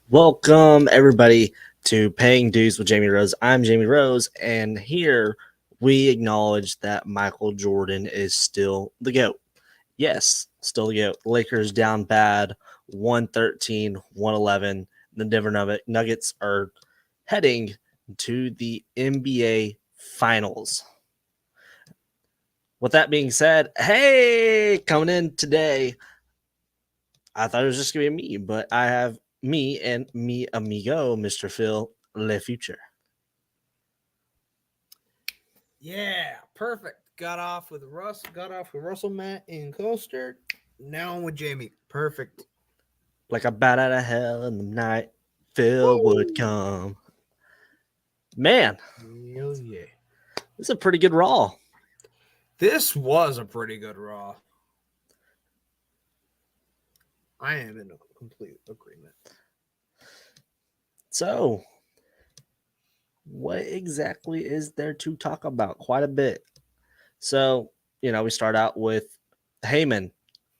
Welcome, everybody, to Paying Dues with Jamey Rose. I'm Jamey Rose, and here we acknowledge that Michael Jordan is still the GOAT. Yes, still the GOAT. Lakers down bad, 113, 111. The Denver Nuggets are heading to the NBA Finals. With that being said, hey, coming in today, I thought it was just going to be me, but I have me and mi amigo, Mr. Phil Le Future. Yeah, perfect. Got off with Russell, Matt, and Coaster. Now I'm with Jamey. Perfect. Like a bat out of hell in the night, Phil would Woo! come. Man, Hell yeah. this is a pretty good Raw. This was a pretty good Raw. I am in a complete agreement. So, what exactly is there to talk about? Quite a bit. So, we start out with Heyman,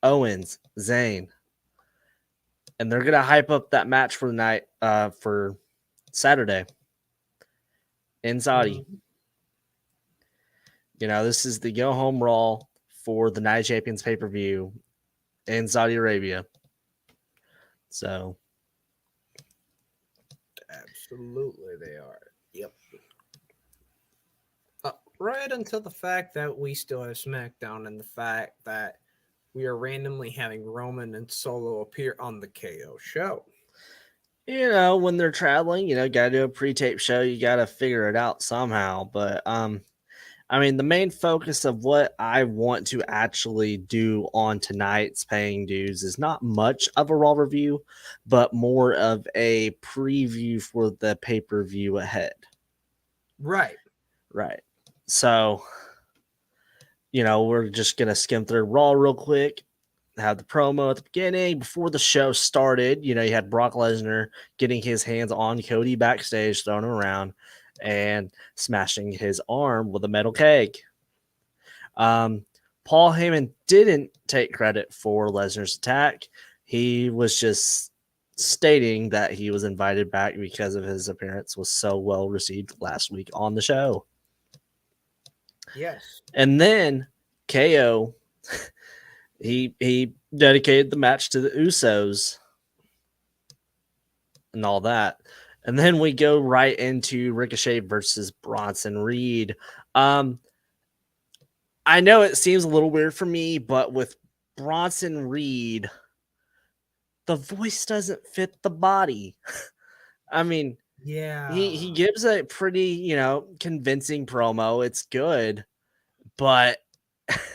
Owens, Zayn, and they're gonna hype up that match for the night, for Saturday in Saudi. Mm-hmm. This is the go home Raw for the Night Champions pay per view in Saudi Arabia. So, Absolutely, they are. Yep. Right until the fact that we still have SmackDown and the fact that we are randomly having Roman and Solo appear on the KO show. when they're traveling, got to do a pre-tape show. You got to figure it out somehow. But the main focus of what I want to actually do on tonight's Paying Dues is not much of a Raw review, but more of a preview for the pay-per-view ahead. Right. So, we're just going to skim through Raw real quick, have the promo at the beginning. Before the show started, you had Brock Lesnar getting his hands on Cody backstage, throwing him around, and smashing his arm with a metal keg. Paul Heyman didn't take credit for Lesnar's attack. He was just stating that he was invited back because of his appearance was so well received last week on the show. Yes. And then KO, he dedicated the match to the Usos and all that. And then we go right into Ricochet versus Bronson Reed. I know it seems a little weird for me, but with Bronson Reed, the voice doesn't fit the body. Yeah. He gives a pretty, convincing promo. It's good, but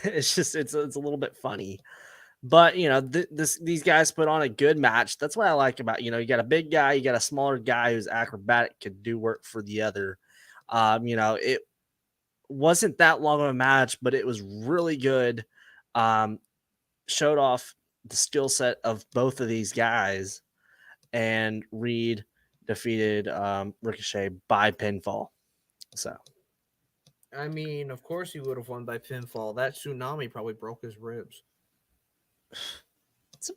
it's a little bit funny. But these guys put on a good match. That's what I like about you got a big guy, you got a smaller guy who's acrobatic, could do work for the other. It wasn't that long of a match, but it was really good. Showed off the skill set of both of these guys, and Reed defeated Ricochet by pinfall. So, Of course he would have won by pinfall. That tsunami probably broke his ribs. it's a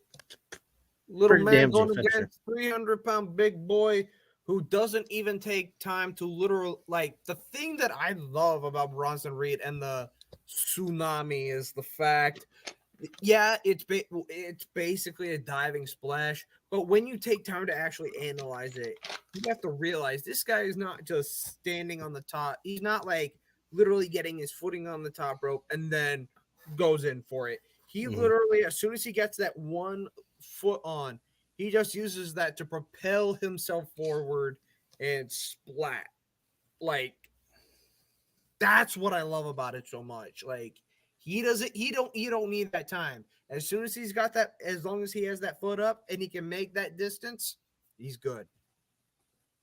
Little pretty man damaging going finisher. against 300-pound big boy who doesn't even take time to the thing that I love about Bronson Reed and the tsunami is the fact, yeah, it's basically a diving splash, but when you take time to actually analyze it, you have to realize this guy is not just standing on the top. He's not like literally getting his footing on the top rope and then goes in for it. He literally, as soon as he gets that one foot on, he just uses that to propel himself forward and splat. Like, that's what I love about it so much. Like, he don't need that time. As soon as he's got that, as long as he has that foot up and he can make that distance, he's good.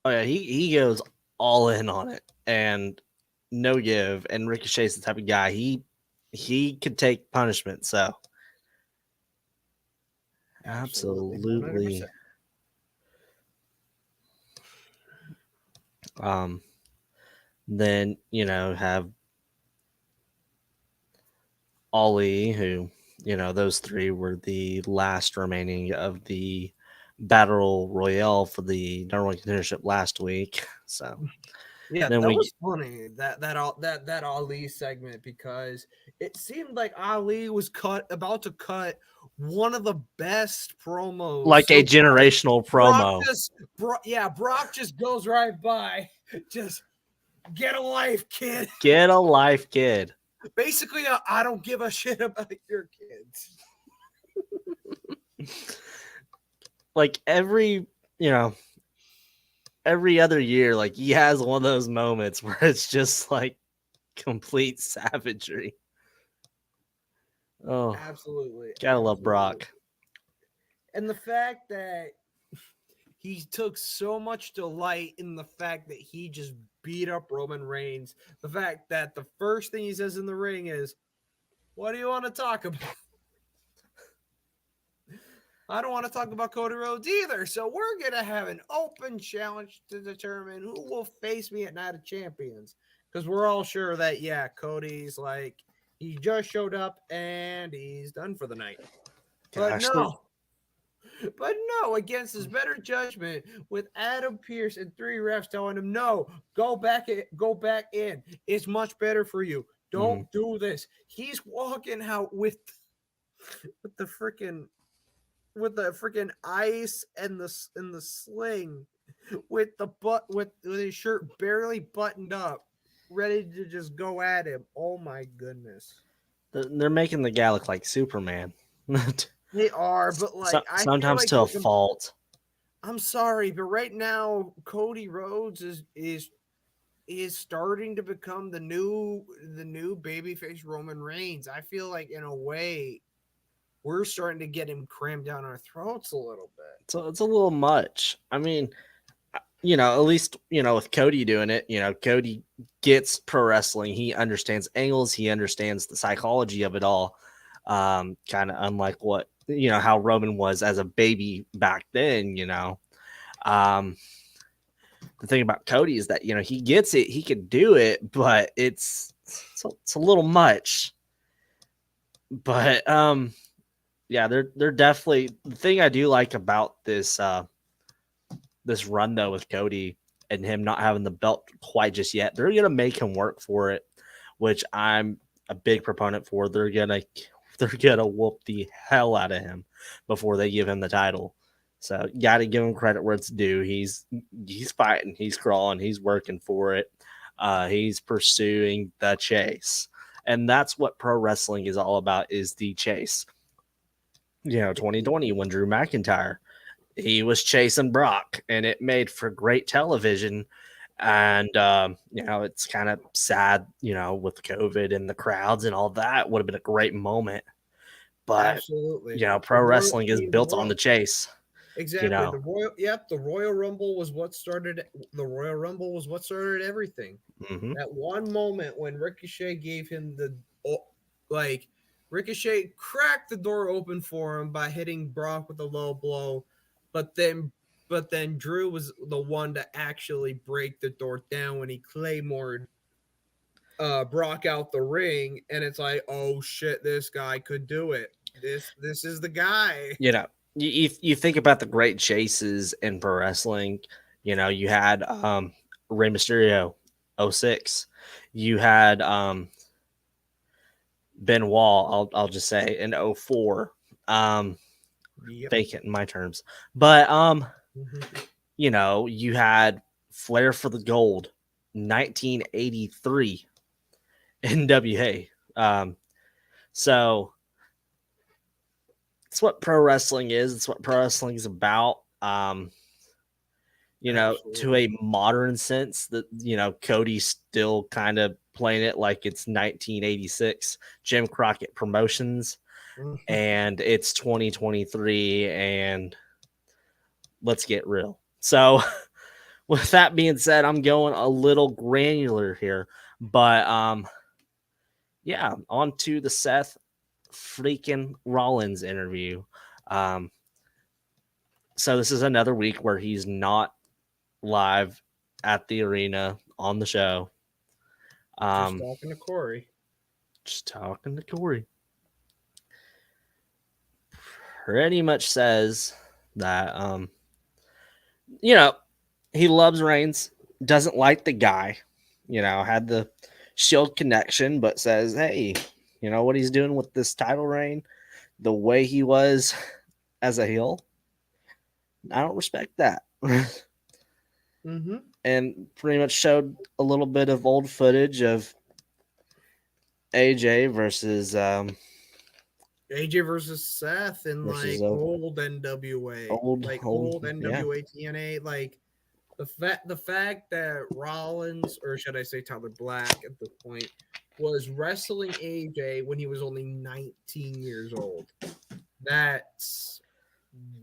Oh yeah, he goes all in on it and no give. And Ricochet's the type of guy he could take punishment. So absolutely. 100%. Then have Ali, who, those three were the last remaining of the battle royale for the number one contendership last week. So Yeah, then that we was funny that Ali segment because it seemed like Ali was about to cut one of the best promos like a so far. generational promo. Brock just goes right by, just get a life, kid. Get a life, kid. Basically, I don't give a shit about your kids. Like every other year, like he has one of those moments where it's just like complete savagery. Oh, Absolutely, gotta love absolutely. Brock. And the fact that he took so much delight in the fact that he just beat up Roman Reigns. The fact that the first thing he says in the ring is, "What do you want to talk about?" I don't want to talk about Cody Rhodes either. So we're going to have an open challenge to determine who will face me at Night of Champions. Because we're all sure that, yeah, Cody's like, he just showed up and he's done for the night. But Gosh, there's no, against his better judgment, with Adam Pearce and three refs telling him, no, go back in. It's much better for you. mhm. Don't do this. He's walking out with the freaking ice and the sling, with his shirt barely buttoned up, ready to just go at him. Oh my goodness. They're making the guy look like Superman. They are, but like I feel Sometimes like to a fault. I'm sorry, but right now Cody Rhodes is starting to become the new babyface Roman Reigns. I feel like in a way we're starting to get him crammed down our throats a little bit. So it's a little much. I mean, at least, with Cody doing it, Cody gets pro wrestling. He understands angles. He understands the psychology of it all. Kind of unlike what, how Roman was as a baby back then. Um, the thing about Cody is that, he gets it. He can do it, but it's a little much. But, yeah, they're definitely the thing I do like about this run though with Cody and him not having the belt quite just yet. They're gonna make him work for it, which I'm a big proponent for. They're gonna whoop the hell out of him before they give him the title. So got to give him credit where it's due. He's fighting, he's crawling, he's working for it. He's pursuing the chase, and that's what pro wrestling is all about: is the chase. 2020 when Drew McIntyre he was chasing Brock, and it made for great television. And it's kind of sad, with COVID and the crowds and all that. Would have been a great moment, but Absolutely. pro wrestling is built on the chase. You Exactly. know, The Royal Rumble was what started everything. hmm That one moment when Ricochet gave him like Ricochet cracked the door open for him by hitting Brock with a low blow, but then Drew was the one to actually break the door down when he claymored Brock out the ring, and it's like, oh shit, this guy could do it. This is the guy. you think about the great chases in pro wrestling. You had Rey Mysterio, '06. You had Benoit, I'll just say, in '04. Yep. Vacant in my terms. But you had Flair for the Gold, 1983 NWA. So it's what pro wrestling is. It's what pro wrestling is about. To Absolutely. a modern sense, that Cody's still kind of playing it like it's 1986 Jim Crockett Promotions, and it's 2023, and let's get real. So, with that being said, I'm going a little granular here, but yeah, on to the Seth freaking Rollins interview. Um, so this is another week where he's not live at the arena on the show. Just Um, talking to Corey. just talking to Corey. pretty much says that you know, he loves Reigns, doesn't like the guy, had the Shield connection, but says, hey, what he's doing with this title reign, the way he was as a heel, I don't respect that. Mm-hmm. And pretty much showed a little bit of old footage of AJ AJ versus Seth in versus like old NWA, like old, old yeah. NWA TNA, like the fact that Rollins, or should I say Tyler Black at this point, was wrestling AJ when he was only 19 years old. That's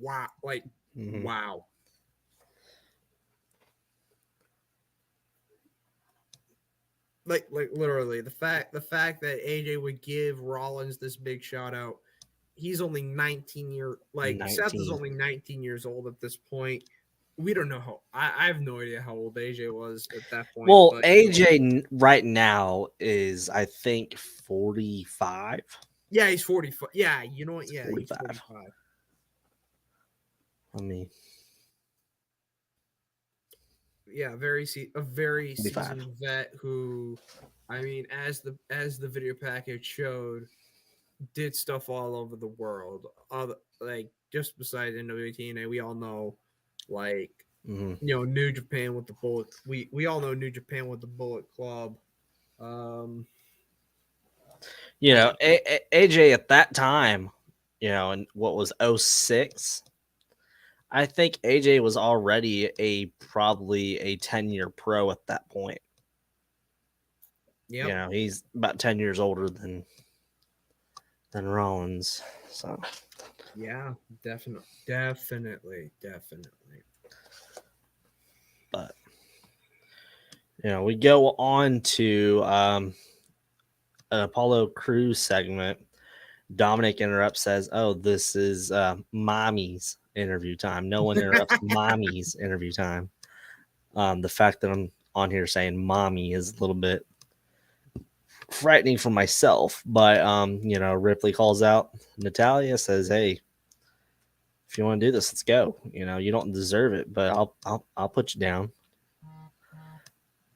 wow, like Mm-hmm. wow. Like literally the fact that AJ would give Rollins this big shout out. He's only 19 Seth is 19. only 19 years old at this point. We don't know how I have no idea how old AJ was at that point, Well, but AJ right now is, I think, 45. yeah, he's 45. Yeah, you know what? Yeah, he's 45. 45. I mean, Yeah, a very 45. seasoned vet who, I mean, as the video package showed, did stuff all over the world. Like just besides NWTNA, we all know, like Mm-hmm. New Japan with the Bullet. We all know New Japan with the Bullet Club. Um, like AJ at that time, and what was 06, I think AJ was already probably a 10-year pro at that point. yep, He's about 10 years older than Rollins. So, yeah, definitely. but we go on to an Apollo Crews segment. Dominic interrupts, says, "Oh, this is mommy's interview time. No one interrupts mommy's interview time." The fact that I'm on here saying mommy is a little bit frightening for myself, but Ripley calls out Natalia, says, "Hey, if you want to do this, let's go. You don't deserve it, but I'll put you down."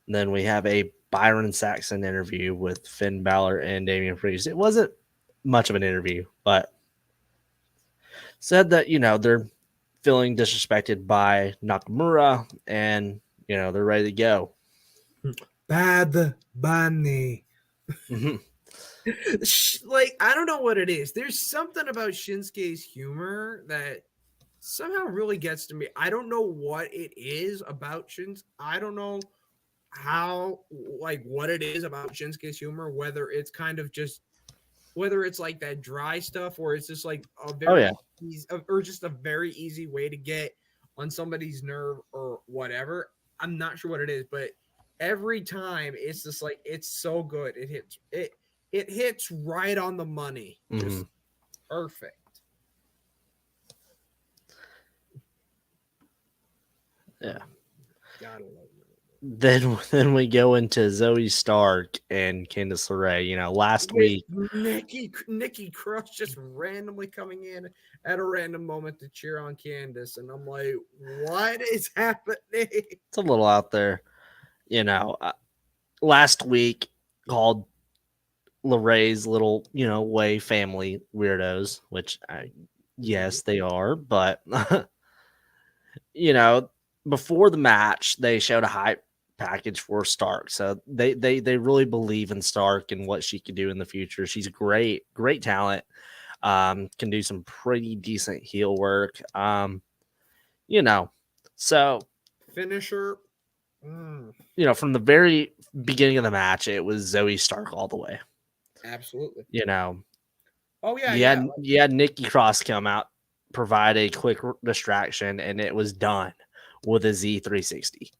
And then we have a Byron Saxon interview with Finn Balor and Damian Priest. It wasn't much of an interview, but said that they're feeling disrespected by Nakamura, and they're ready to go. Bad Bunny. Mm-hmm. Like I don't know what it is. There's something about Shinsuke's humor that somehow really gets to me. I don't know what it is about Shinsuke. I don't know how like what it is about Shinsuke's humor. Whether it's like that dry stuff, or it's just like a Oh yeah. very easy, or just a very easy way to get on somebody's nerve or whatever. I'm not sure what it is, but every time it's just like it's so good. It hits right on the money. Mm-hmm. Just perfect. Yeah. Gotta love it. Then we go into Zoe Stark and Candice LeRae. Last With week. Nikki Cross just randomly coming in at a random moment to cheer on Candice, and I'm like, what is happening? It's a little out there. Last week called LeRae's little, way family weirdos, which yes, they are, but before the match, they showed a hype package for Stark. So they really believe in Stark and what she could do in the future. She's great talent. Can do some pretty decent heel work. So Finisher. from the very beginning of the match, it was Zoe Stark all the way. Absolutely. Oh yeah, you had Nikki Cross come out, provide a quick distraction, and it was done with a Z360.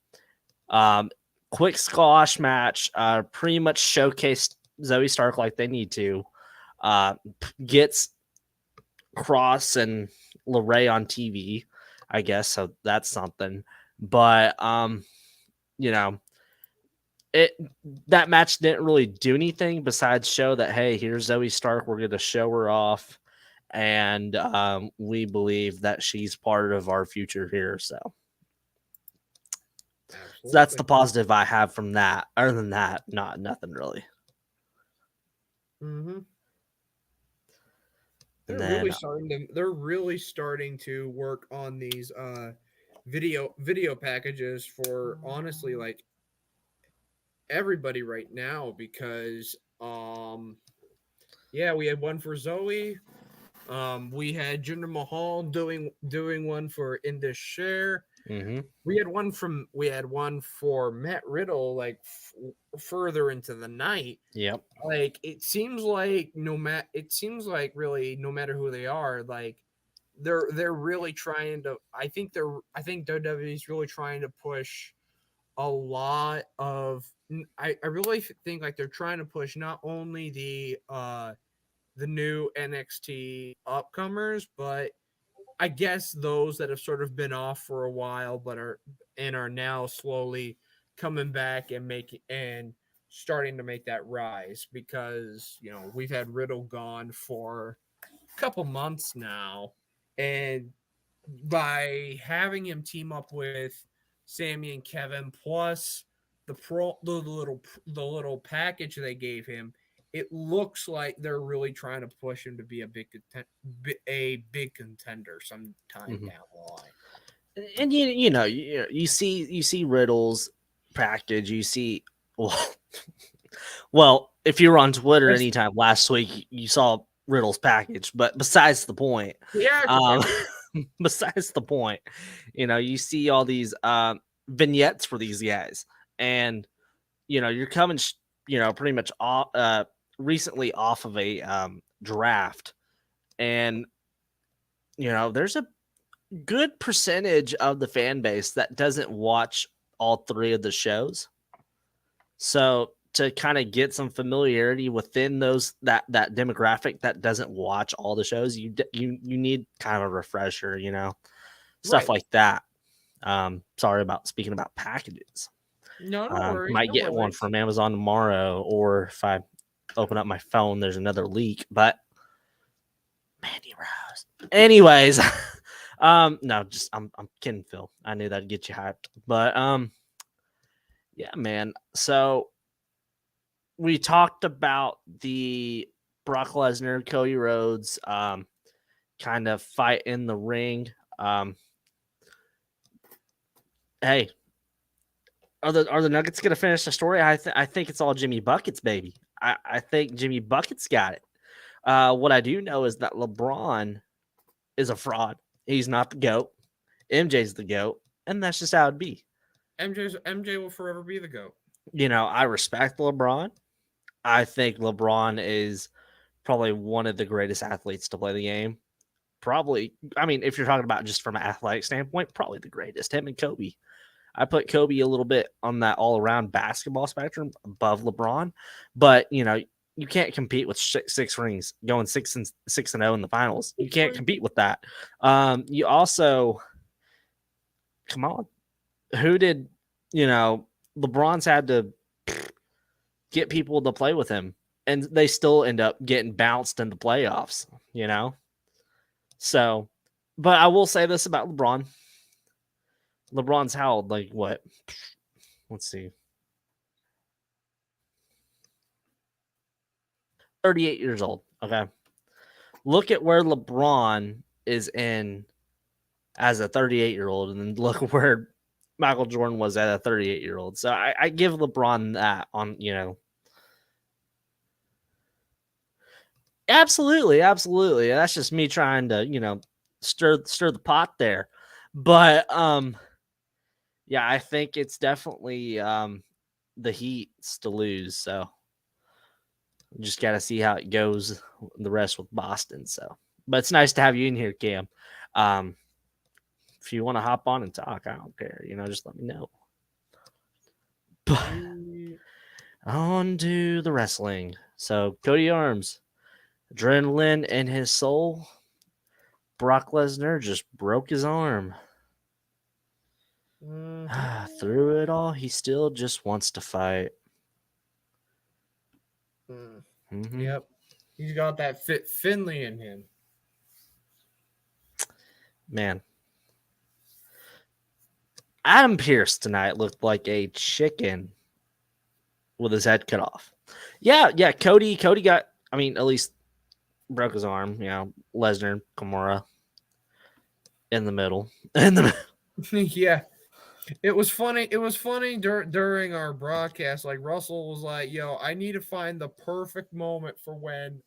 Quick squash match. Pretty much showcased Zoe Stark like they need to. Gets Cross and LeRae on TV, I guess. So that's something. But it that match didn't really do anything besides show that, hey, here's Zoe Stark. We're going to show her off and we believe that she's part of our future here. So that's the Absolutely. positive I have from that. Other than that, not nothing really. Mm-hmm. And They're then really starting to. They're really starting to work on these video packages for honestly like everybody right now because yeah, we had one for Zoe. We had Jinder Mahal doing one for Indus Share. mm-hmm. We had one for Matt Riddle like further into the night. Yep. Like it seems like really no matter who they are, like they're really trying to I think WWE's really trying to push a lot of I really think like they're trying to push not only the new NXT upcomers, but I guess those that have sort of been off for a while but are now slowly coming back and making and starting to make that rise because we've had Riddle gone for a couple months now, and by having him team up with Sammy and Kevin plus the little package they gave him, it looks like they're really trying to push him to be a big contender sometime Mm-hmm. down the line. And you see Riddle's package. You see, well, well, if you were on Twitter That's anytime last week, you saw Riddle's package. But besides the point, um, theatrical. besides the point, you see all these vignettes for these guys, and you're coming, pretty much off, recently off of a draft, and there's a good percentage of the fan base that doesn't watch all three of the shows. So to kind of get some familiarity within that demographic that doesn't watch all the shows, you need kind of a refresher, stuff Right. like that. Sorry about speaking about packages. No, no worries. Might No get one worries. from Amazon tomorrow, or if I open up my phone, there's another leak. But Mandy Rose. Anyways, no, just I'm kidding, Phil. I knew that'd get you hyped, but yeah, man. So we talked about the Brock Lesnar, Cody Rhodes, kind of fight in the ring. Um, hey, are the Nuggets gonna finish the story? I think it's all Jimmy Buckets, baby. I think Jimmy Buckets got it. What I do know is that LeBron is a fraud. He's not the GOAT. MJ's the GOAT, and that's just how it'd be. MJ will forever be the GOAT. I respect LeBron. I think LeBron is probably one of the greatest athletes to play the game. Probably, I mean, if you're talking about just from an athletic standpoint, probably the greatest. Him and Kobe. I put Kobe a little bit on that all around basketball spectrum above LeBron, but you can't compete with six rings, going 6-0 in the finals. You can't compete with that. You also, come on, who did LeBron's had to get people to play with him, and they still end up getting bounced in the playoffs. So, but I will say this about LeBron. LeBron's how old? Like what? Let's see. 38 years old. Okay. Look at where LeBron is in as a 38-year-old, and then look where Michael Jordan was at a 38-year-old. So I give LeBron that on. Absolutely, absolutely. That's just me trying to, stir the pot there. But yeah, I think it's definitely the Heat's to lose. So just got to see how it goes the rest with Boston. So, but it's nice to have you in here, Cam. Um, if you want to hop on and talk, I don't care. Just let me know. But on to the wrestling. So Cody Arms, adrenaline in his soul. Brock Lesnar just broke his arm. Through it all, he still just wants to fight. Mm. Mm-hmm. Yep. He's got that Finley in him. Man, Adam Pierce tonight looked like a chicken with his head cut off. Yeah. Cody got. I mean, at least broke his arm. Lesnar, Kimura in the middle. In the Yeah. It was funny. It was funny during our broadcast. Like Russell was like, "Yo, I need to find the perfect moment for when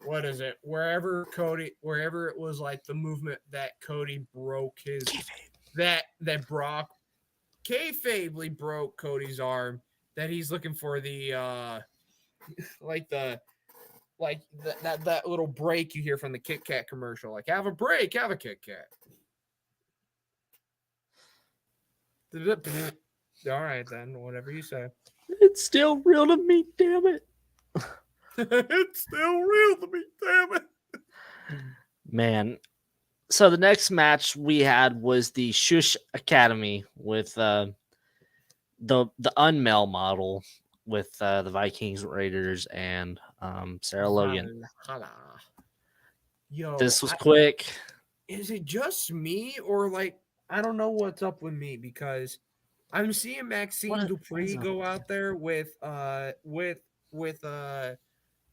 what is it? Wherever it was like the movement that Cody broke his that Brock kayfabely broke Cody's arm. That he's looking for the like the that little break you hear from the Kit Kat commercial. Like, have a break, have a Kit Kat. All right, then, whatever you say. It's still real to me, damn it. It's still real to me, damn it. Man. So the next match we had was the Shush Academy with the unmale model with the Vikings Raiders and Sarah Logan. Yo, This was quick. Is it just me or like I don't know what's up with me because I'm seeing Maxine Dupree go out there with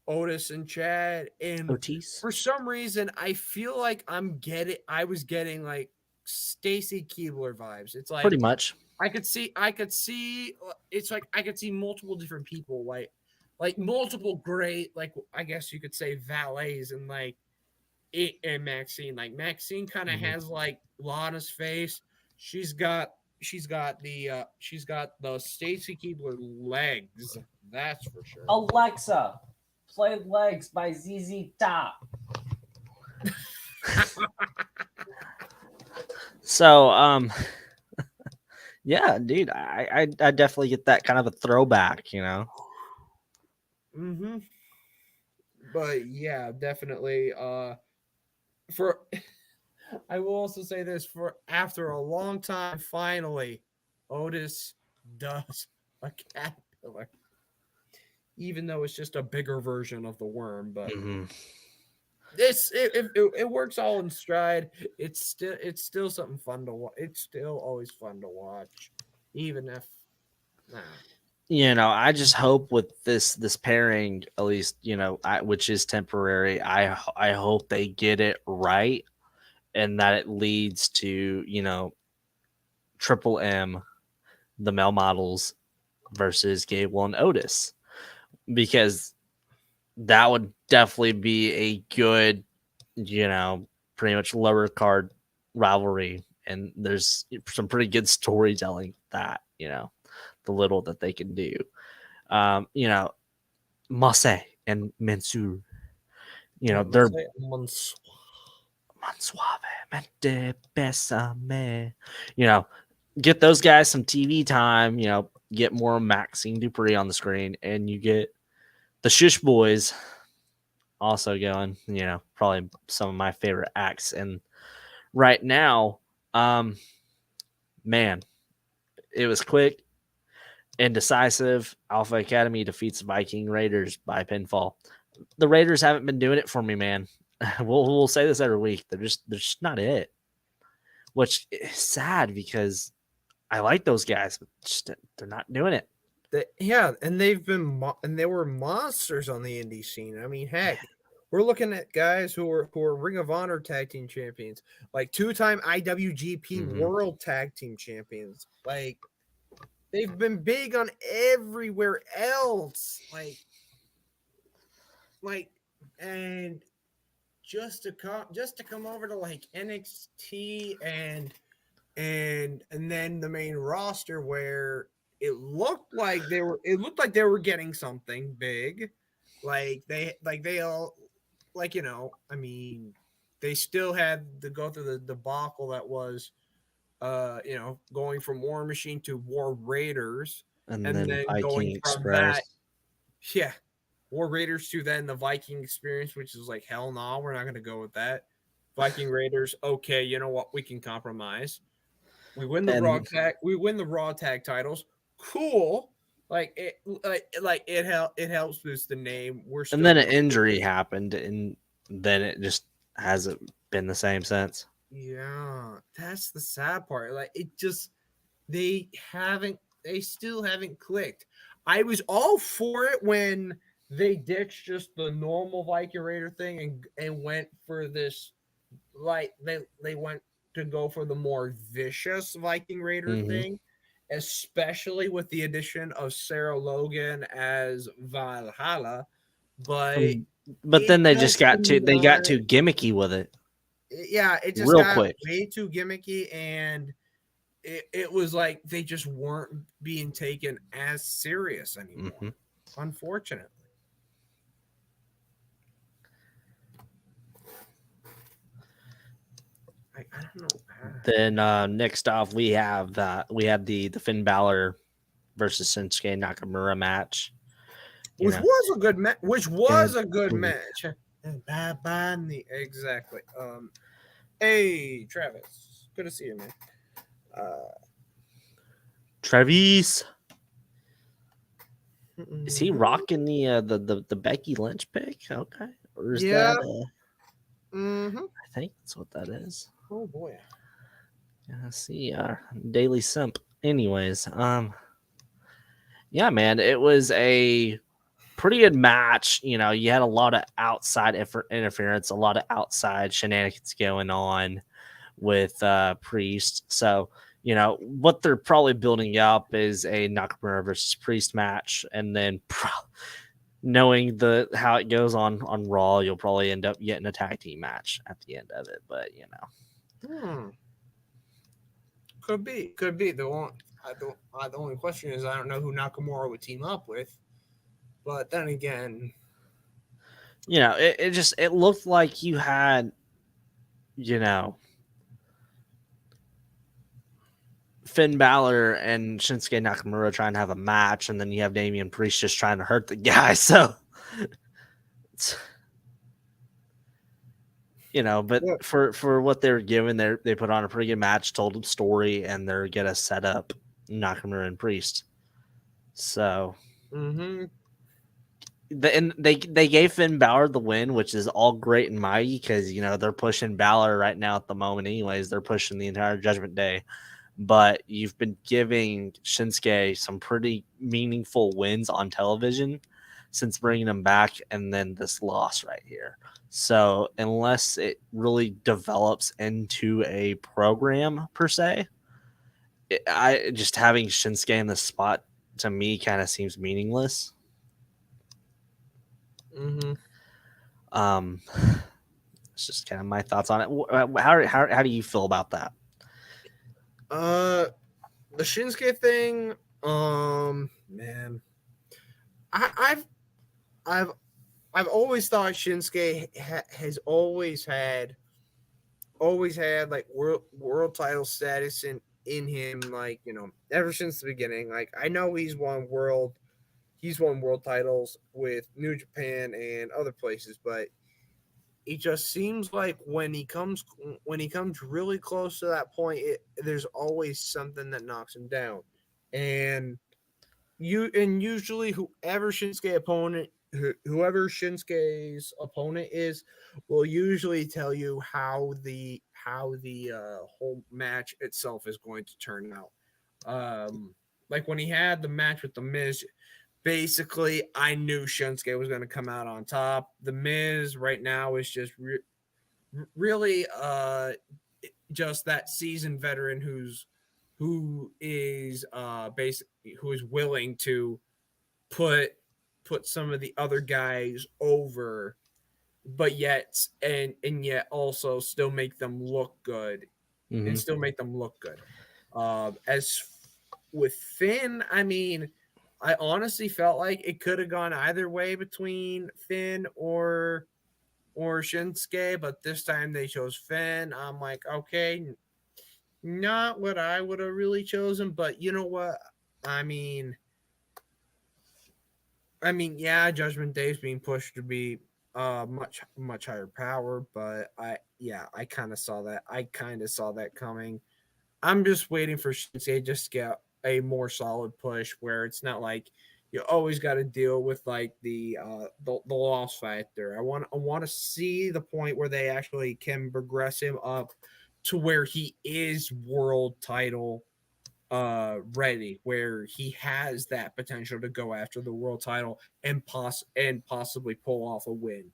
Otis and Chad, and Otis. for some reason I feel like I was getting like Stacy Keibler vibes. It's like Pretty much. I could see it's like I could see multiple different people like multiple great, like I guess you could say valets, and like it and Maxine. Like Maxine kind of has like Lana's face. She's got the Stacy Keibler legs. That's for sure. Alexa, play Legs by ZZ Top. So, yeah, dude, I definitely get that kind of a throwback, Mm-hmm. But yeah, definitely. For I will also say this: for after a long time, finally, Otis does a caterpillar, even though it's just a bigger version of the worm. But it works all in stride. It's still something fun to watch. It's still always fun to watch, even if. I just hope with this pairing, at least, which is temporary, I hope they get it right and that it leads to, Triple M, the male models versus Gable and Otis, because that would definitely be a good, pretty much lower card rivalry. And there's some pretty good storytelling with that, the little that they can do. Masse and Mansoor, they're Mansuave, Besame. Get those guys some TV time, get more Maxine Dupree on the screen, and you get the Shush Boys also going, probably some of my favorite acts. And right now, man, it was quick and decisive. Alpha Academy defeats Viking Raiders by pinfall. The Raiders haven't been doing it for me, man. We'll say this every week. They're just not it, which is sad because I like those guys, but they're not doing it. Yeah, and they were monsters on the indie scene. I mean, heck, we're looking at guys who are Ring of Honor tag team champions, like 2-time IWGP World Tag Team champions. Like they've been big on everywhere else. And just to come over to like NXT and then the main roster where it looked like they were getting something big. They all I mean, they still had to go through the debacle that was going from War Machine to War Raiders and then Viking going Express. from that, yeah, War Raiders to then the Viking experience, which is like, hell no, we're not going to go with that. Viking Raiders, okay, you know what, we can compromise. We win the Raw tag titles. Cool. It helps boost the name. And then an injury happened, and then it just hasn't been the same since. Yeah, that's the sad part. Like it just they haven't they still haven't clicked. I was all for it when they ditched just the normal Viking Raider thing and went for this like they went to go for the more vicious Viking Raider Hmm. thing, especially with the addition of Sarah Logan as Valhalla. But But it then they just just did they got not. too gimmicky with it Yeah, it just real got quick. way too gimmicky, and it was like they just weren't being taken as serious anymore. Hmm. Unfortunately, I don't know. Then next off we have the Finn Balor versus Shinsuke Nakamura match. You Which know, was a good match. Which was and a good match. And exactly. Hey Travis, good to see you, man. Uh, Travis, is he mhm. rocking the Becky Lynch pick? Okay, or is Yeah. that Mm-hmm. I think that's what that is. Oh boy. Yeah, I see. Daily Simp. Anyways, yeah, man, it was a pretty good match. You know, you had a lot of outside interference, a lot of outside shenanigans going on with Priest. So, you know, what they're probably building up is a Nakamura versus Priest match, and then knowing the how it goes on Raw, you'll probably end up getting a tag team match at the end of it. But you know, Hmm. Could be. The one. I don't. The only question is I don't know who Nakamura would team up with. But then again, it just it looked like you had you know Finn Balor and Shinsuke Nakamura trying to have a match, and then you have Damian Priest just trying to hurt the guy. So, it's, but yeah. for what they were given, they put on a pretty good match, told a story, and they're gonna set up Nakamura and Priest. So, Mm-hmm. and they gave Finn Balor the win, which is all great and mighty because they're pushing Balor right now at the moment. Anyways, they're pushing the entire Judgment Day, but you've been giving Shinsuke some pretty meaningful wins on television since bringing him back, and then this loss right here. So unless it really develops into a program per se, I just having Shinsuke in the spot to me kind of seems meaningless. Mm-hmm. Um, it's just kind of my thoughts on it. How do you feel about that? Uh, the Shinsuke thing. Man, I, I've I've I've always thought Shinsuke has always had like world title status in him. Like ever since the beginning. Like I know he's won world titles with New Japan and other places, but it just seems like when he comes really close to that point, there's always something that knocks him down, and usually whoever Shinsuke's opponent is will usually tell you how the whole match itself is going to turn out. Like when he had the match with the Miz, basically I knew Shinsuke was going to come out on top. The Miz right now is just really just that seasoned veteran who is willing to put put some of the other guys over, but yet also still make them look good and Mm-hmm. still make them look good. As with Finn, I mean, I honestly felt like it could have gone either way between Finn or Shinsuke, but this time they chose Finn. I'm like, okay, not what I would have really chosen, but you know what? I mean, yeah, Judgment Day is being pushed to be much higher power, but I kind of saw that. I kind of saw that coming. I'm just waiting for Shinsuke just to get a more solid push where it's not like you always got to deal with like the loss factor. I want to see the point where they actually can progress him up to where he is world title ready, where he has that potential to go after the world title and possibly pull off a win.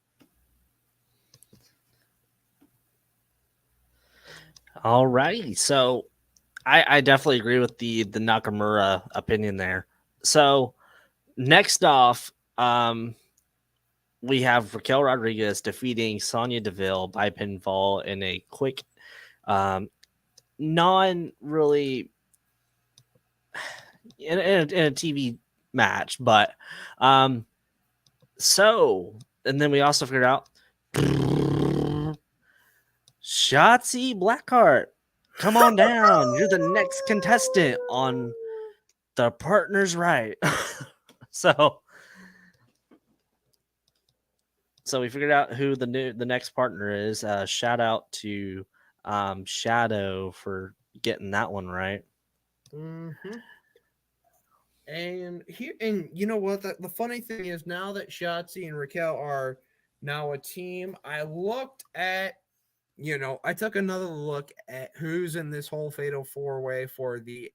All righty. So I definitely agree with the Nakamura opinion there. So next off, we have Raquel Rodriguez defeating Sonya Deville by pinfall in a quick, non really in a TV match, but so and then we also figured out Shotzi Blackheart, come on down. You're the next contestant on The Partner's Right. so we figured out who the next partner is. Shout out to Shadow for getting that one right. Mm-hmm. And you know what? The funny thing is, now that Shotzi and Raquel are now a team, I took another look at who's in this whole Fatal 4-Way for the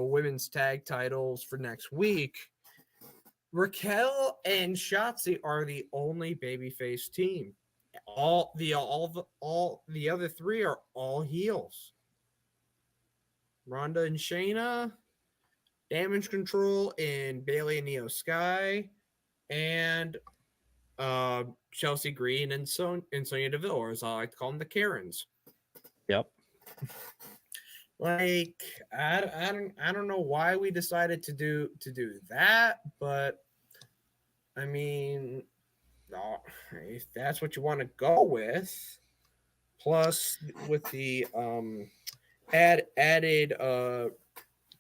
women's tag titles for next week. Raquel and Shotzi are the only babyface team. All the other three are all heels. Ronda and Shayna, Damage Control, and Bailey and Io Sky, and Chelsea Green and Sonya Deville, or as I like to call them, the Karens. Yep. Like I don't know why we decided to do that, but I mean, if that's what you want to go with, plus with the added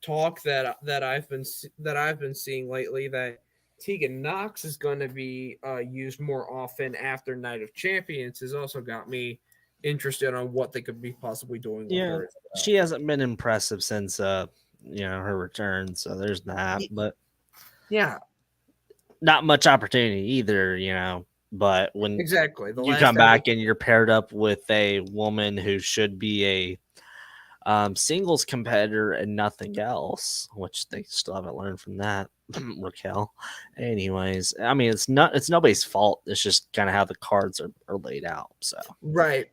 talk that I've been seeing lately, that Tegan Knox is going to be used more often after Night of Champions, has also got me interested on what they could be possibly doing with her. She hasn't been impressive since her return, so there's that. But yeah, not much opportunity either, But when exactly, you come back and you're paired up with a woman who should be a singles competitor and nothing else, which they still haven't learned from that, Raquel. Anyways, I mean, it's nobody's fault. It's just kind of how the cards are laid out. So right.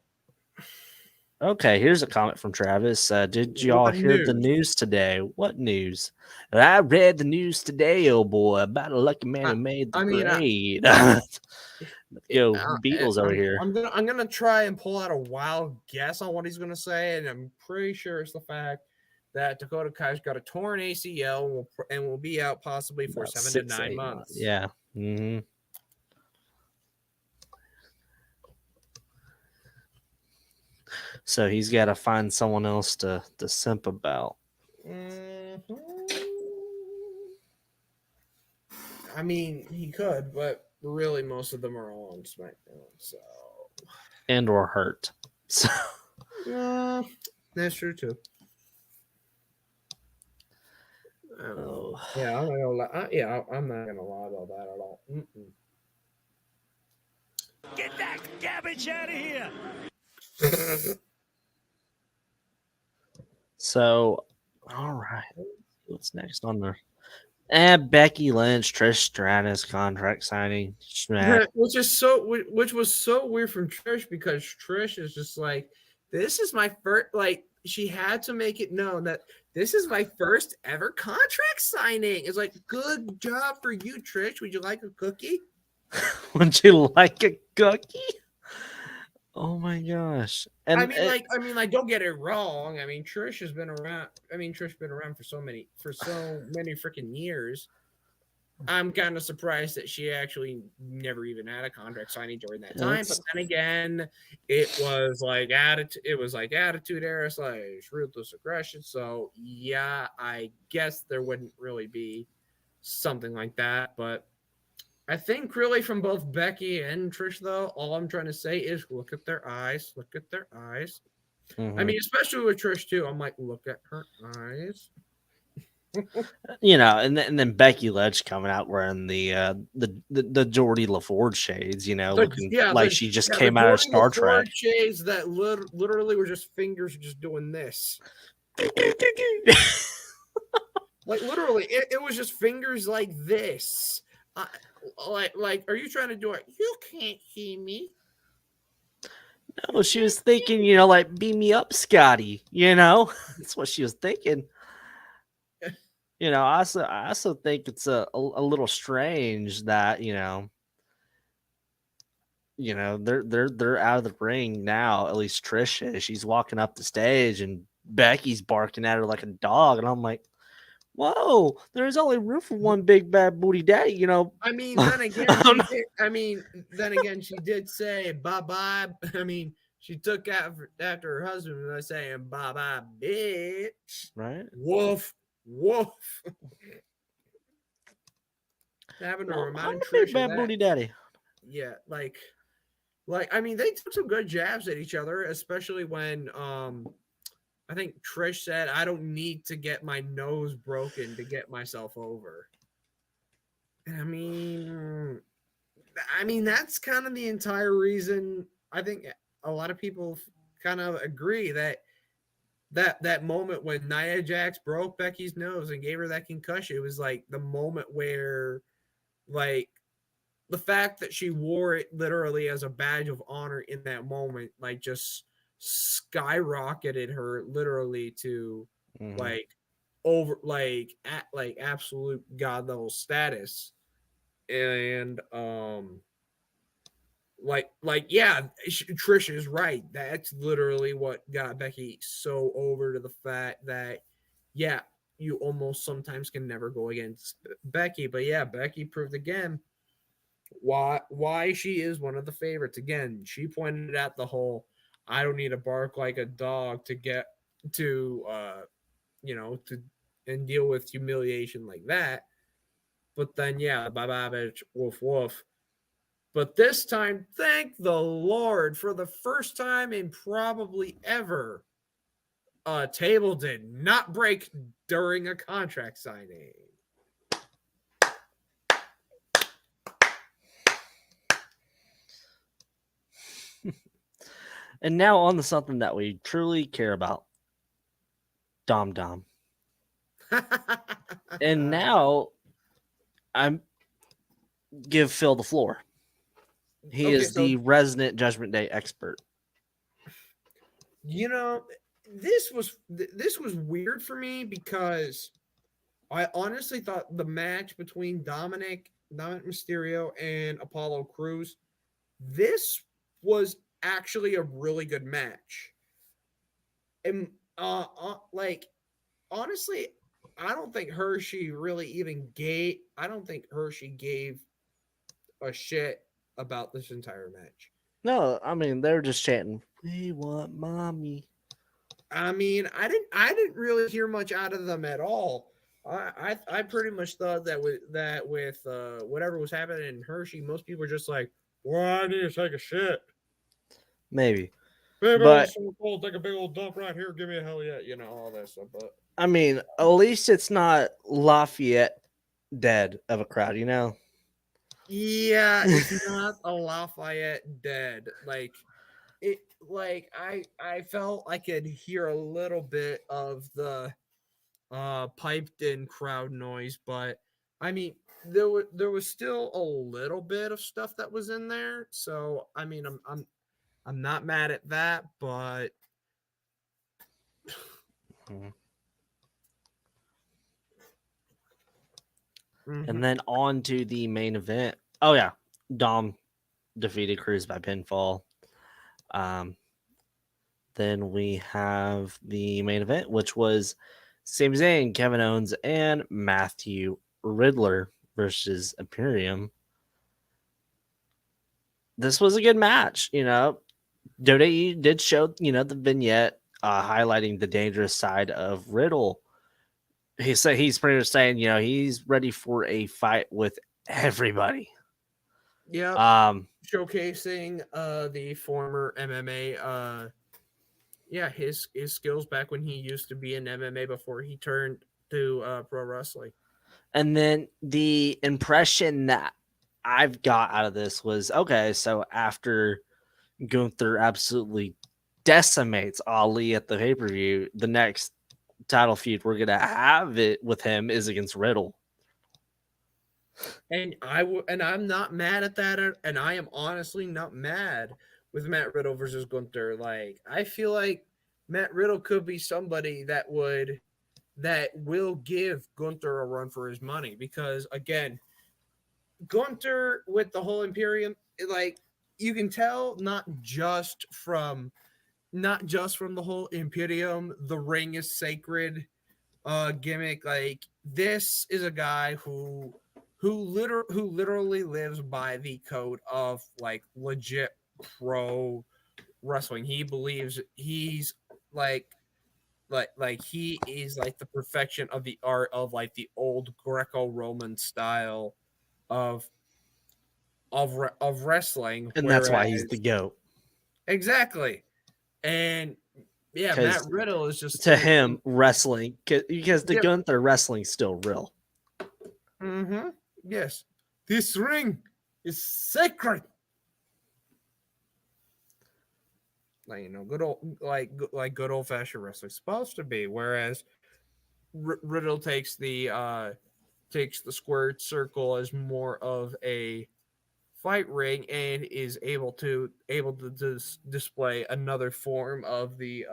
Okay, here's a comment from Travis. Did y'all hear the news today? What news? I read the news today, oh boy, about a lucky man who made the grade. Yo, Beatles over here. I'm gonna try and pull out a wild guess on what he's gonna say, and I'm pretty sure it's the fact that Dakota Kai's got a torn ACL and will be out possibly for about 7 to 9 months. Yeah. Mm-hmm. So he's got to find someone else to simp about. Mm-hmm. I mean, he could, but really, most of them are all on SmackDown, so or hurt. So that's true too. Oh. Yeah, I'm not gonna lie. I'm not gonna lie about that at all. Mm-mm. Get that garbage out of here. So, all right, what's next on there? Becky Lynch, Trish Stratus contract signing, which was so weird from Trish, because Trish is just like, this is my first. Like, she had to make it known that this is my first ever contract signing. It's like, good job for you, Trish. Would you like a cookie? Would you like a cookie? Oh my gosh! And I mean, don't get it wrong. I mean, Trish has been around. Trish been around for so many freaking years. I'm kind of surprised that she actually never even had a contract signing during that time. But then again, it was like attitude era / ruthless aggression. So yeah, I guess there wouldn't really be something like that. But I think really from both Becky and Trish, though, all I'm trying to say is look at their eyes. Look at their eyes. Mm-hmm. I mean, especially with Trish too. I'm like, look at her eyes. You know, and then Becky Lynch coming out wearing the Geordie LaForge shades, you know, looking like she just the came out of Jordan Star Trek. LaForge shades that literally were just fingers just doing this. Like literally, it was just fingers like this. Like, are you trying to do it? You can't see me. No, she was thinking, you know, like beam me up, Scotty. You know, that's what she was thinking. You know, I also think it's a little strange that they're out of the ring now. At least Trish is. She's walking up the stage and Becky's barking at her like a dog, and I'm like, whoa, there's only room for one big bad booty daddy. You know, I mean, then again, she did. I mean, then again, she did say bye bye. I mean, she took after her husband by saying bye bye, bitch. right? Woof, woof. Having to No, I'm remind a big Trish of bad that. booty daddy. Yeah, like I mean, they took some good jabs at each other, especially when I think Trish said, "I don't need to get my nose broken to get myself over." And I mean that's kind of the entire reason. I think a lot of people kind of agree that moment when Nia Jax broke Becky's nose and gave her that concussion, it was like the moment where, like, the fact that she wore it literally as a badge of honor in that moment, like, just skyrocketed her literally to Mhm. like over like absolute god level status. And yeah, Trish is right. That's literally what got Becky so over, to the fact that, yeah, you almost sometimes can never go against Becky. But yeah, Becky proved again why she is one of the favorites. Again, she pointed out the whole "I don't need to bark like a dog to get to to and deal with humiliation like that." But then yeah, bye bye bitch, woof woof. But this time, thank the Lord, for the first time in probably ever, a table did not break during a contract signing. And now on to something that we truly care about, Dom Dom. And now I'm give Phil the floor. He Okay, is so the resident Judgment Day expert. you know, this was weird for me because I honestly thought the match between Dominic Mysterio and Apollo Crews, this was actually a really good match. And like, honestly, I don't think Hershey really even gave. I don't think Hershey gave a shit about this entire match. No, I mean they're just chanting, "We want mommy." I mean, I didn't really hear much out of them at all. I pretty much thought that with whatever was happening in Hershey, most people were just like, "Well, I need to take a shit. Maybe, Maybe I'll but just take a big old dump right here. Give me a hell yeah," all that stuff. But I mean, at least it's not Lafayette dead of a crowd, you know. yeah, it's not a Lafayette dead. Like it, like I felt I could hear a little bit of the piped in crowd noise, but I mean there was still a little bit of stuff that was in there. So I mean I'm not mad at that, but Mhm. And mhm. then on to the main event. Oh yeah, Dom defeated Cruz by pinfall. Um, then we have the main event, which was Sami Zayn, Kevin Owens, and Matthew Riddler versus Imperium. This was a good match, you know. WWE did show, you know, the vignette highlighting the dangerous side of Riddle. He said he's pretty much saying, you know, he's ready for a fight with everybody. Yep, Um, showcasing the former MMA yeah, his skills back when he used to be in MMA before he turned pro wrestling. And then the impression that I've got out of this was okay. So after Gunther absolutely decimates Ali at the pay per view, the next title feud we're gonna have it with him is against Riddle. And I'm not mad at that, and I am honestly not mad with Matt Riddle versus Gunther. Like, I feel like Matt Riddle could be somebody that will give Gunther a run for his money, because again, Gunther with the whole Imperium, like, you can tell not just from the whole Imperium, the ring is sacred gimmick. Like, this is a guy who literally lives by the code of like legit pro wrestling. He believes he's like he is like the perfection of the art of like the old Greco-Roman style of wrestling, And that's why he's the whereas GOAT. exactly. And yeah, Matt Riddle is just to him wrestling because the yeah. Gunther wrestling's still real. Mm-hmm. Yes. This ring is sacred. Like, you know, good old fashioned wrestling supposed to be. Whereas Riddle takes the squared circle as more of a fight ring, and is able to display another form of the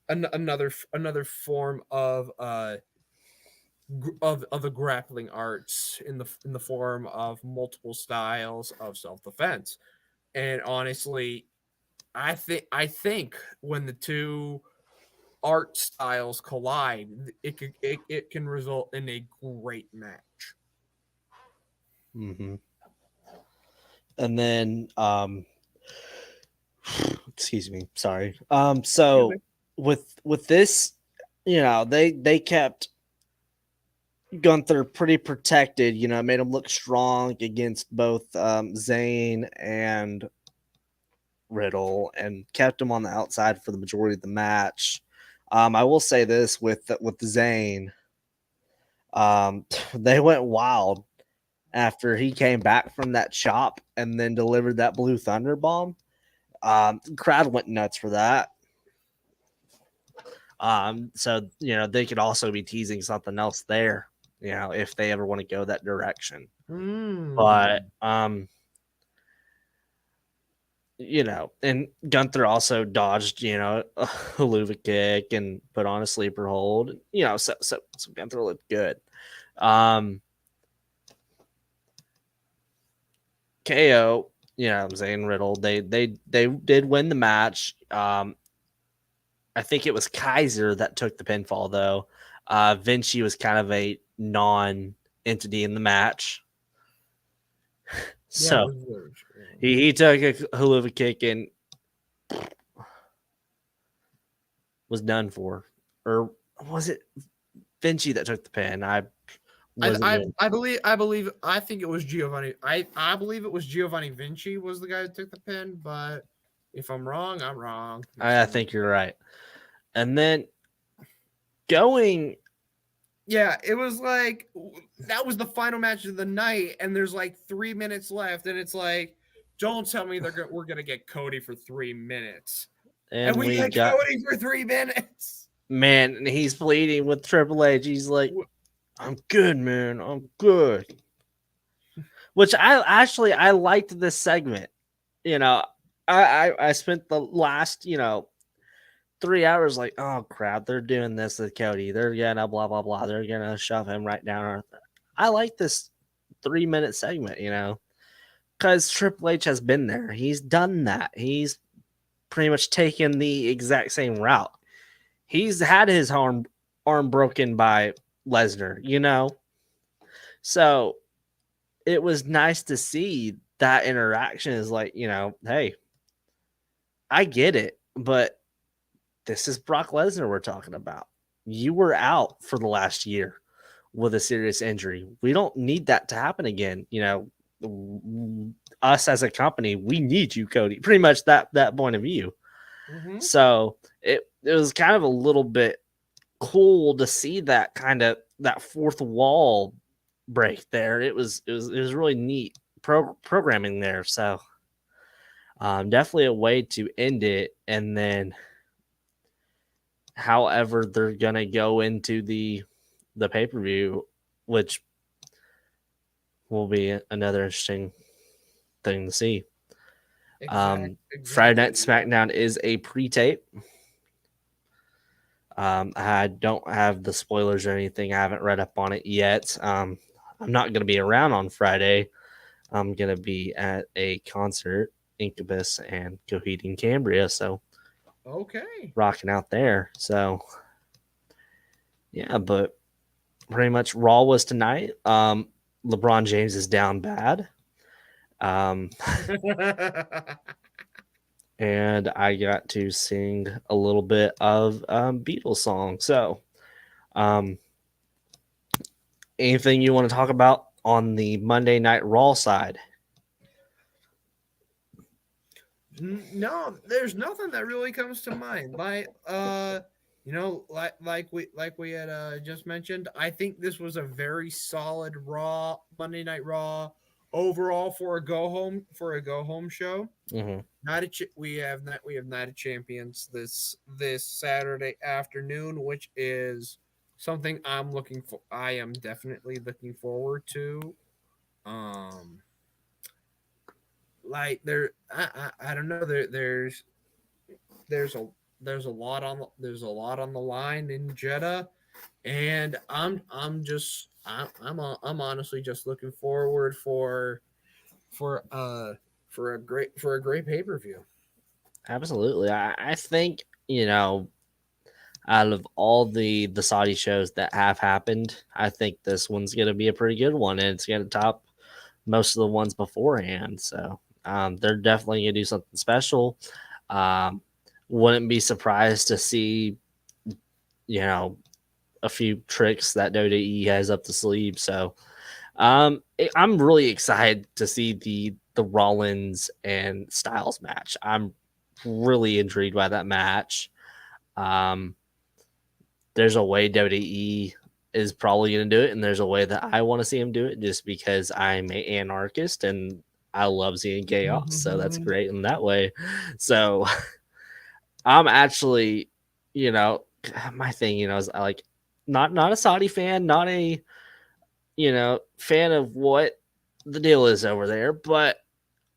another form of of the grappling arts in the form of multiple styles of self-defense. And honestly, I think when the two art styles collide, it can result in a great match. Mm-hmm. And then excuse me, sorry. So with this, you know, they kept Gunther pretty protected, you know, made him look strong against both Zayn and Riddle, and kept him on the outside for the majority of the match. I will say this with Zayn, they went wild after he came back from that chop and then delivered that Blue Thunder bomb. The crowd went nuts for that. So you know they could also be teasing something else there, you know, if they ever want to go that direction. But you know, and Gunther also dodged, you know, a haluva kick and put on a sleeper hold. You know, so Gunther looked good. KO, you know, Zayn Riddle, they did win the match. I think it was Kaiser that took the pinfall though. Vinci was kind of a non-entity in the match. So he took a haluva kick and was done for. Or was it Vinci that took the pin? I think it was Giovanni. I believe it was Giovanni Vinci was the guy that took the pin, but if I'm wrong, I'm wrong. I think you're right. And then going, yeah, it was like that was the final match of the night, and there's like 3 minutes left, and it's like, don't tell me we're gonna get Cody for 3 minutes, and we got Cody for 3 minutes. Man, he's pleading with Triple H. He's like, I'm good, man. I'm good. Which I liked this segment. You know, I spent the last, you know, 3 hours like, oh crap, they're doing this with Cody. They're gonna blah blah blah. They're gonna shove him right down. I like this 3-minute segment, you know, because Triple H has been there. He's done that. He's pretty much taken the exact same route. He's had his arm broken by Lesnar, you know. So it was nice to see that interaction is like, you know, hey, I get it, but this is Brock Lesnar we're talking about. You were out for the last year with a serious injury. We don't need that to happen again. You know, us as a company, we need you, Cody. Pretty much that point of view. Mm-hmm. So it was kind of a little bit cool to see that kind of that fourth wall break there. It was really neat programming there. So definitely a way to end it. And then, however, they're gonna go into the pay per view, which will be another interesting thing to see. Friday Night SmackDown is a pre-tape. I don't have the spoilers or anything. I haven't read up on it yet. I'm not going to be around on Friday. I'm going to be at a concert, Incubus and Coheed and Cambria. So, Okay. rocking out there. So, yeah, but pretty much Raw was tonight. LeBron James is down bad. Um, and I got to sing a little bit of Beatles song. So, um, anything you want to talk about on the Monday Night Raw side? No, there's nothing that really comes to mind. Like we had just mentioned, I think this was a very solid Raw Monday Night Raw overall for a go home show. Mm-hmm. We have Night of Champions this Saturday afternoon, which is something I am definitely looking forward to. Um, like there, I don't know there's a there's a lot on the line in Jeddah, and I'm honestly just looking forward for uh for a great pay per view. Absolutely. I think, out of all the Saudi shows that have happened, I think this one's going to be a pretty good one, and it's going to top most of the ones beforehand. So they're definitely going to do something special. Um, wouldn't be surprised to see, you know, a few tricks that WWE has up the sleeve. So I'm really excited to see the Rollins and Styles match. I'm really intrigued by that match. Um, there's a way WWE is probably going to do it, and there's a way that I want to see him do it, just because I'm an anarchist and I love seeing chaos. So that's great in that way. So I'm actually, you know, my thing, is I like not a Saudi fan, not a fan of what the deal is over there, but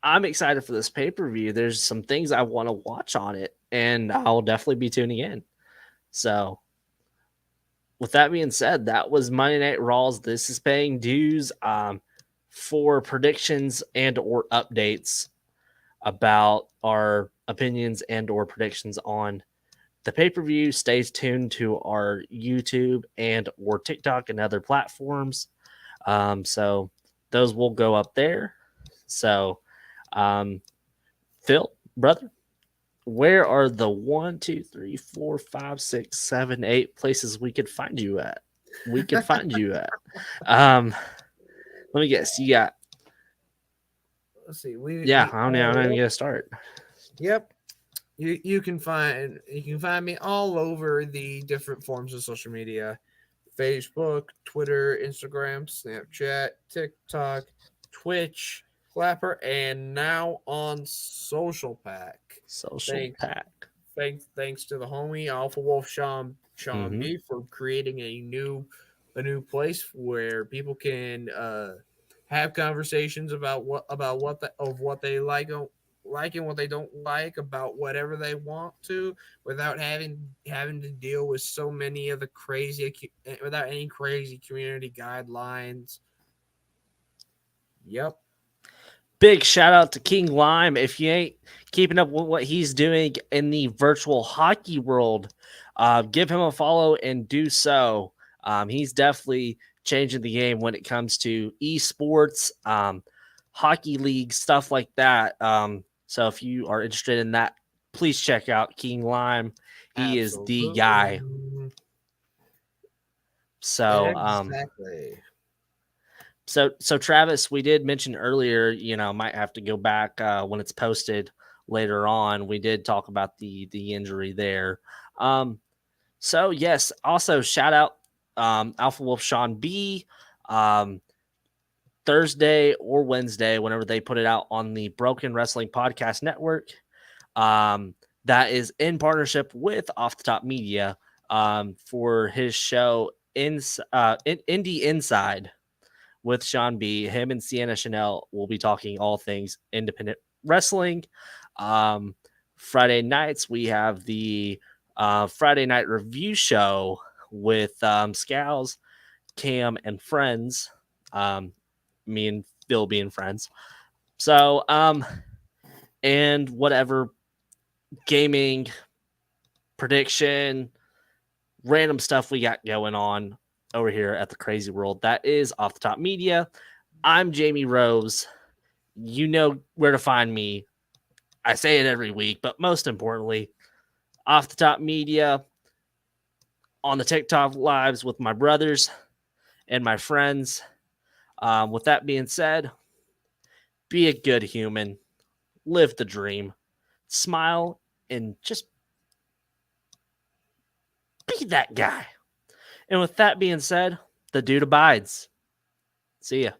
I'm excited for this pay per view. There's some things I want to watch on it, and I'll definitely be tuning in. So, with that being said, that was Monday Night Raws. This is Paying Dues. For predictions and or updates about our opinions and or predictions on the pay-per-view, stay tuned to our YouTube and or TikTok and other platforms. So those will go up there. So, Phil, brother, where are the 1, 2, 3, 4, 5, 6, 7, 8 places we could find you at? We could find you at. Let me guess. You got. Let's see. I don't even get to start. Yep. You can find me all over the different forms of social media: Facebook, Twitter, Instagram, Snapchat, TikTok, Twitch, Clapper, and now on Social Pack. Social Pack. Thanks to the homie Alpha Wolf Sean B for creating a new place where people can have conversations about what they like and what they don't like, about whatever they want to, without having to deal with so many of the without any crazy community guidelines. Yep. Big shout out to King Lime. If you ain't keeping up with what he's doing in the virtual hockey world, give him a follow and do so. He's definitely changing the game when it comes to esports, hockey league, stuff like that. So if you are interested in that, please check out King Lime. He is the guy. So exactly. So Travis, we did mention earlier, might have to go back when it's posted later on. We did talk about the injury there. So yes, also shout out Alpha Wolf Sean B. Um, Thursday or Wednesday, whenever they put it out on the Broken Wrestling Podcast Network. Um, that is in partnership with Off the Top Media for his show Indie Inside with Sean B. Him and Sienna Chanel will be talking all things independent wrestling. Um, Friday nights, we have the Friday night review show with Scals, Cam, and friends. Me and Phil being friends. So, and whatever gaming prediction, random stuff we got going on over here at the Crazy World. That is Off the Top Media. I'm Jamey Rose. You know where to find me. I say it every week, but most importantly, Off the Top Media on the TikTok lives with my brothers and my friends. With that being said, be a good human, live the dream, smile, and just be that guy. And with that being said, the dude abides. See ya.